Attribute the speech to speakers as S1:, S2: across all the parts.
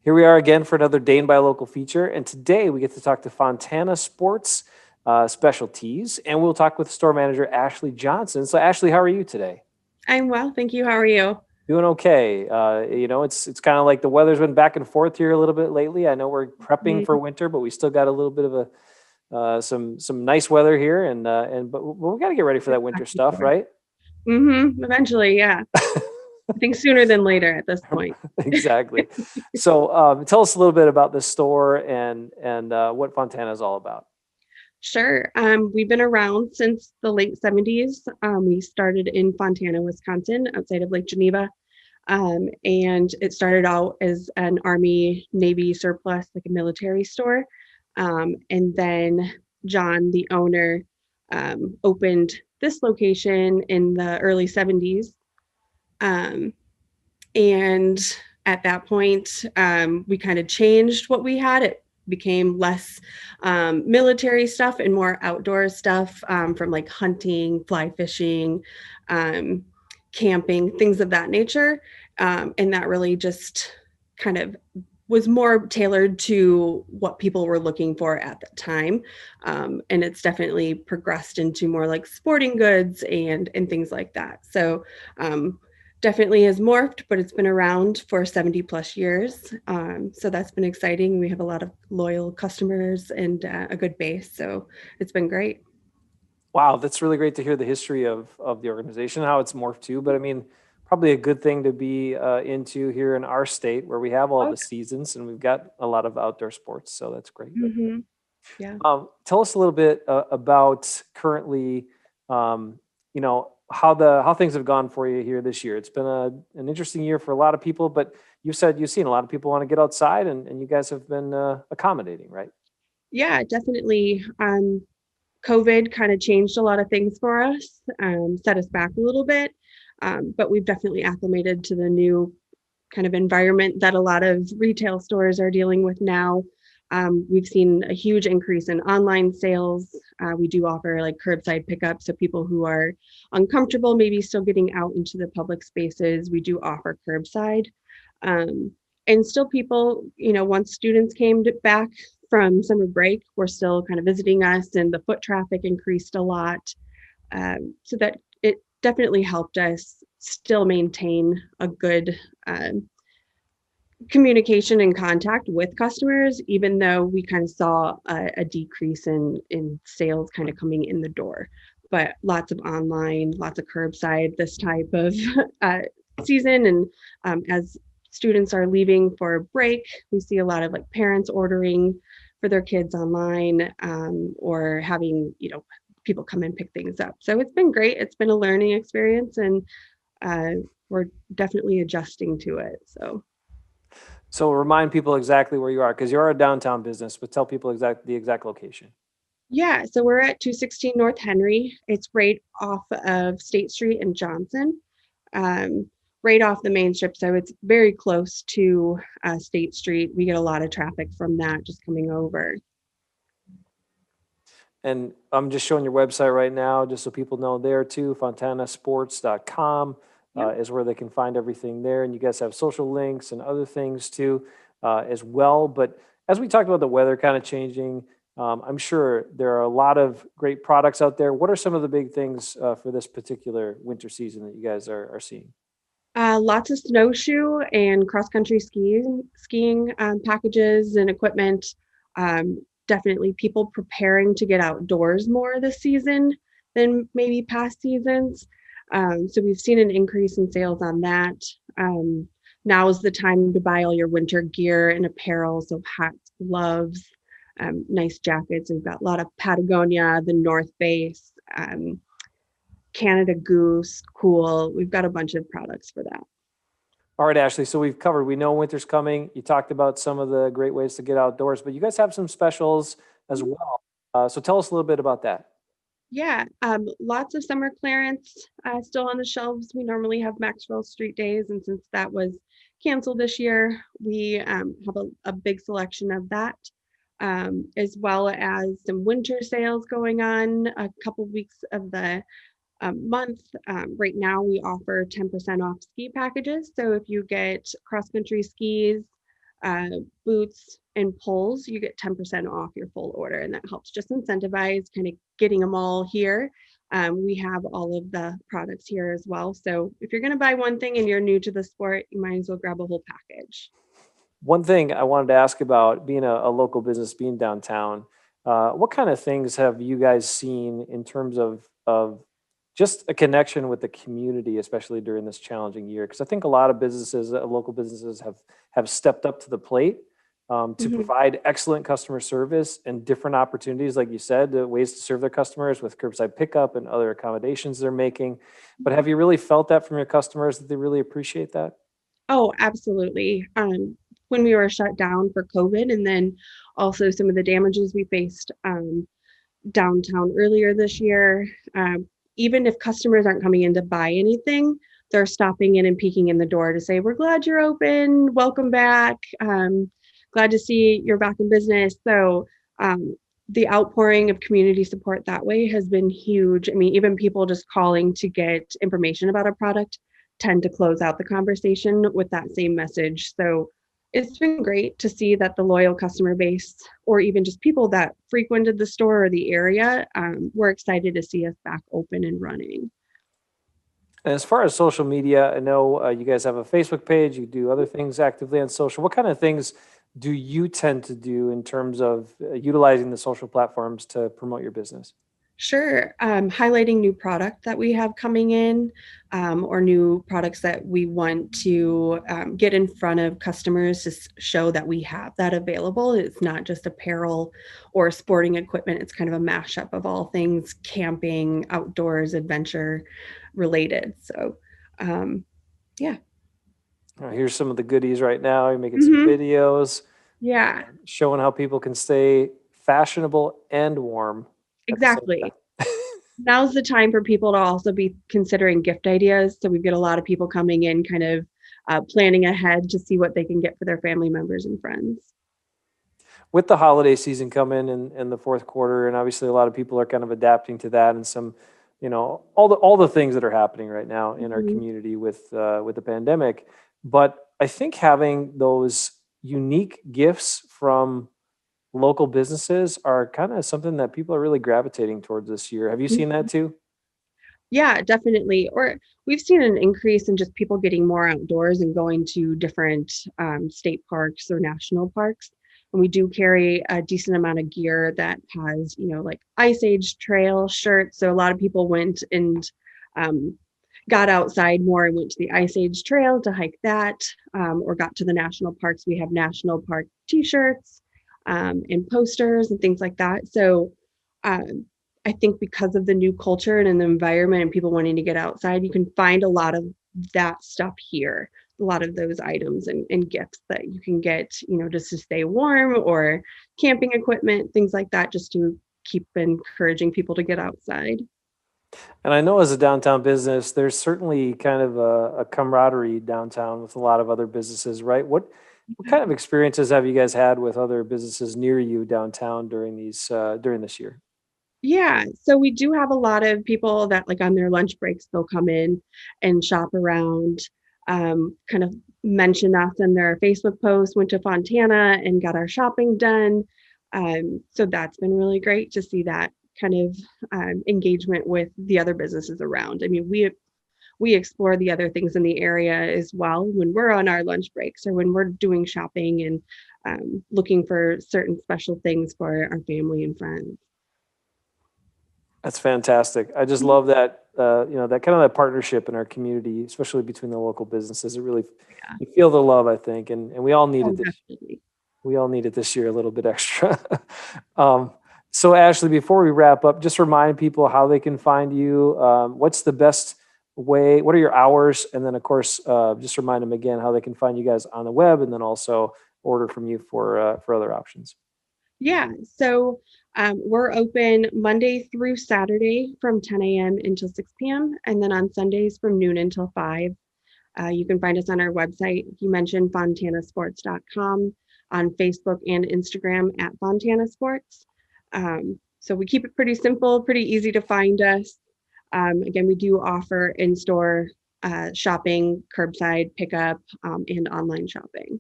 S1: Here we are again for another Dane by Local feature, and today we get to talk to Fontana Sports Specialties, and we'll talk with store manager Ashley Johnson. So, Ashley, how are you today?
S2: I'm well, thank you. How are you?
S1: Doing okay. It's kind of like the weather's been back and forth here a little bit lately. I know we're prepping for
S2: Mhm.
S1: winter, but we still got a little bit of a some nice weather here, but we got to get ready for that winter stuff, right?
S2: Eventually, yeah. I think sooner than later at this point.
S1: Exactly. So, tell us a little bit about the store and what Fontana is all about.
S2: Sure. We've been around since the late 70s. We started in Fontana, Wisconsin, outside of Lake Geneva. And it started out as an Army Navy surplus, like a military store. And then John, the owner, opened this location in the early 70s. Um, And at that point, we kind of changed what we had. It became less military stuff and more outdoor stuff, from like hunting, fly fishing, um, camping, things of that nature. And that really just kind of was more tailored to what people were looking for at the time. And it's definitely progressed into more like sporting goods and things like that. So um, definitely has morphed, but it's been around for 70 plus years. So that's been exciting. We have a lot of loyal customers and a good base. So it's been great.
S1: Wow, that's really great to hear the history of the organization, how it's morphed too. But I mean, probably a good thing to be into here in our state where we have all
S2: Oh,
S1: the seasons and we've got a lot of outdoor sports. So that's great.
S2: hmm. Yeah.
S1: Tell us a little bit about currently, how things have gone for you here this year. It's been an interesting year for a lot of people, but you said you've seen a lot of people want to get outside, and you guys have been accommodating, right?
S2: Yeah, definitely. COVID kind of changed a lot of things for us, set us back a little bit. But we've definitely acclimated to the new kind of environment that a lot of retail stores are dealing with now. We've seen a huge increase in online sales. We do offer like curbside pickup. So people who are uncomfortable, maybe still getting out into the public spaces, we do offer curbside. Um, and still people, once students came back from summer break, were still kind of visiting us and the foot traffic increased a lot. So that it definitely helped us still maintain a good um, communication and contact with customers, even though we kind of saw a decrease in sales kind of coming in the door. But lots of online, lots of curbside, this type of uh, season. And as students are leaving for break, we see a lot of like parents ordering for their kids online, or having, people come and pick things up. So it's been great. It's been a learning experience, and uh, we're definitely adjusting to it. So
S1: So remind people exactly where you are because you're a downtown business, but tell people the exact location.
S2: yeah, so we're at 216 North Henry. It's right off of State Street in Johnson, um, right off the main strip. So it's very close to State Street. We get a lot of traffic from that just coming over.
S1: And I'm just showing your website right now, just so people know there too. Fontanasports.com
S2: Yep.
S1: is where they can find everything there. And you guys have social links and other things too, as well. But as we talked about the weather kind of changing, I'm sure there are a lot of great products out there. What are some of the big things for this particular winter season that you guys are seeing?
S2: Lots of snowshoe and cross-country skiing packages and equipment. Definitely people preparing to get outdoors more this season than maybe past seasons. So we've seen an increase in sales on that. Um, Now is the time to buy all your winter gear and apparel, so hats, gloves, nice jackets. We've got a lot of Patagonia, the North Face, Canada Goose, Cool. We've got a bunch of products for that.
S1: All right, Ashley. So we know winter's coming. You talked about some of the great ways to get outdoors, but you guys have some specials as well. So tell us a little bit about that.
S2: Yeah, lots of summer clearance still on the shelves. We normally have Maxwell Street Days, and since that was canceled this year, we have a big selection of that, as well as some winter sales going on a couple weeks of the month. Right now, we offer 10% off ski packages. So if you get cross country skis, uh, boots, and poles, you get 10% off your full order. And that helps just incentivize kind of getting them all here. We have all of the products here as well. So if you're going to buy one thing and you're new to the sport, you might as well grab a whole package.
S1: One thing I wanted to ask about being a local business, being downtown, what kind of things have you guys seen in terms of just a connection with the community, especially during this challenging year? Because I think a lot of businesses, local businesses, have stepped up to the plate to
S2: Mhm.
S1: provide excellent customer service and different opportunities, like you said, ways to serve their customers with curbside pickup and other accommodations they're making. But have you really felt that from your customers that they really appreciate that?
S2: Oh, absolutely. When we were shut down for COVID, and then also some of the damages we faced downtown earlier this year, even if customers aren't coming in to buy anything, they're stopping in and peeking in the door to say, "We're glad you're open. Welcome back. Glad to see you're back in business." So the outpouring of community support that way has been huge. I mean, even people just calling to get information about a product tend to close out the conversation with that same message. So it's been great to see that the loyal customer base, or even just people that frequented the store or the area, were excited to see us back open and running.
S1: And as far as social media, I know you guys have a Facebook page, you do other things actively on social. What kind of things do you tend to do in terms of utilizing the social platforms to promote your business?
S2: Sure. Highlighting new product that we have coming in, or new products that we want to get in front of customers to show that we have that available. It's not just apparel or sporting equipment. It's kind of a mashup of all things camping, outdoors, adventure related. So, um, yeah.
S1: Here's some of the goodies right now. You're making some
S2: Hmm.
S1: videos
S2: Yeah,
S1: showing how people can stay fashionable and warm at the same
S2: exactly.
S1: time.
S2: Now's the time for people to also be considering gift ideas. So we've got a lot of people coming in kind of planning ahead to see what they can get for their family members and friends.
S1: With the holiday season coming in the fourth quarter, and obviously a lot of people are kind of adapting to that, and some, all the things that are happening right now in our
S2: Mhm.
S1: community with the pandemic. But I think having those unique gifts from local businesses are kind of something that people are really gravitating towards this year. Have you seen that
S2: Mhm.
S1: too?
S2: Yeah, definitely. Or we've seen an increase in just people getting more outdoors and going to different state parks or national parks. And we do carry a decent amount of gear that has, like Ice Age trail shirts. So a lot of people went and um, got outside more and went to the Ice Age trail to hike that, or got to the national parks. We have national park t-shirts and posters and things like that. So um, I think because of the new culture and the environment and people wanting to get outside, you can find a lot of that stuff here. A lot of those items and gifts that you can get, just to stay warm, or camping equipment, things like that, just to keep encouraging people to get outside.
S1: And I know as a downtown business, there's certainly kind of a camaraderie downtown with a lot of other businesses, right? What kind of experiences have you guys had with other businesses near you downtown during this year?
S2: Yeah, so we do have a lot of people that, like, on their lunch breaks, they'll come in and shop around, kind of mention us in their Facebook post, went to Fontana and got our shopping done. So that's been really great to see that kind of engagement with the other businesses around. I mean, we explore the other things in the area as well when we're on our lunch breaks or when we're doing shopping and looking for certain special things for our family and friends.
S1: That's fantastic. I just love that, that kind of that partnership in our community, especially between the local businesses. It really,
S2: Yeah.
S1: you feel the love, I think, and we all need
S2: Oh,
S1: it this
S2: definitely.
S1: we all need it this year a little bit extra. um, so Ashley, before we wrap up, just remind people how they can find you. What's the best way? What are your hours? And then, of course, just remind them again how they can find you guys on the web, and then also order from you for other options.
S2: Yeah. So we're open Monday through Saturday from 10 a.m. until 6 p.m. And then on Sundays from noon until 5. You can find us on our website. You mentioned fontanasports.com, on Facebook and Instagram at Fontana Sports. So we keep it pretty simple, pretty easy to find us. Again, we do offer in-store shopping, curbside pickup, and online shopping.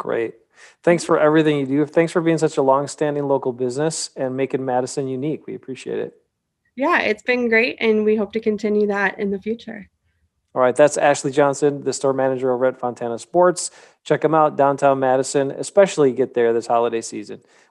S1: Great. Thanks for everything you do. Thanks for being such a long-standing local business and making Madison unique. We appreciate it.
S2: Yeah, it's been great, and we hope to continue that in the future.
S1: All right, that's Ashley Johnson, the store manager over at Fontana Sports. Check them out downtown Madison, especially get there this holiday season.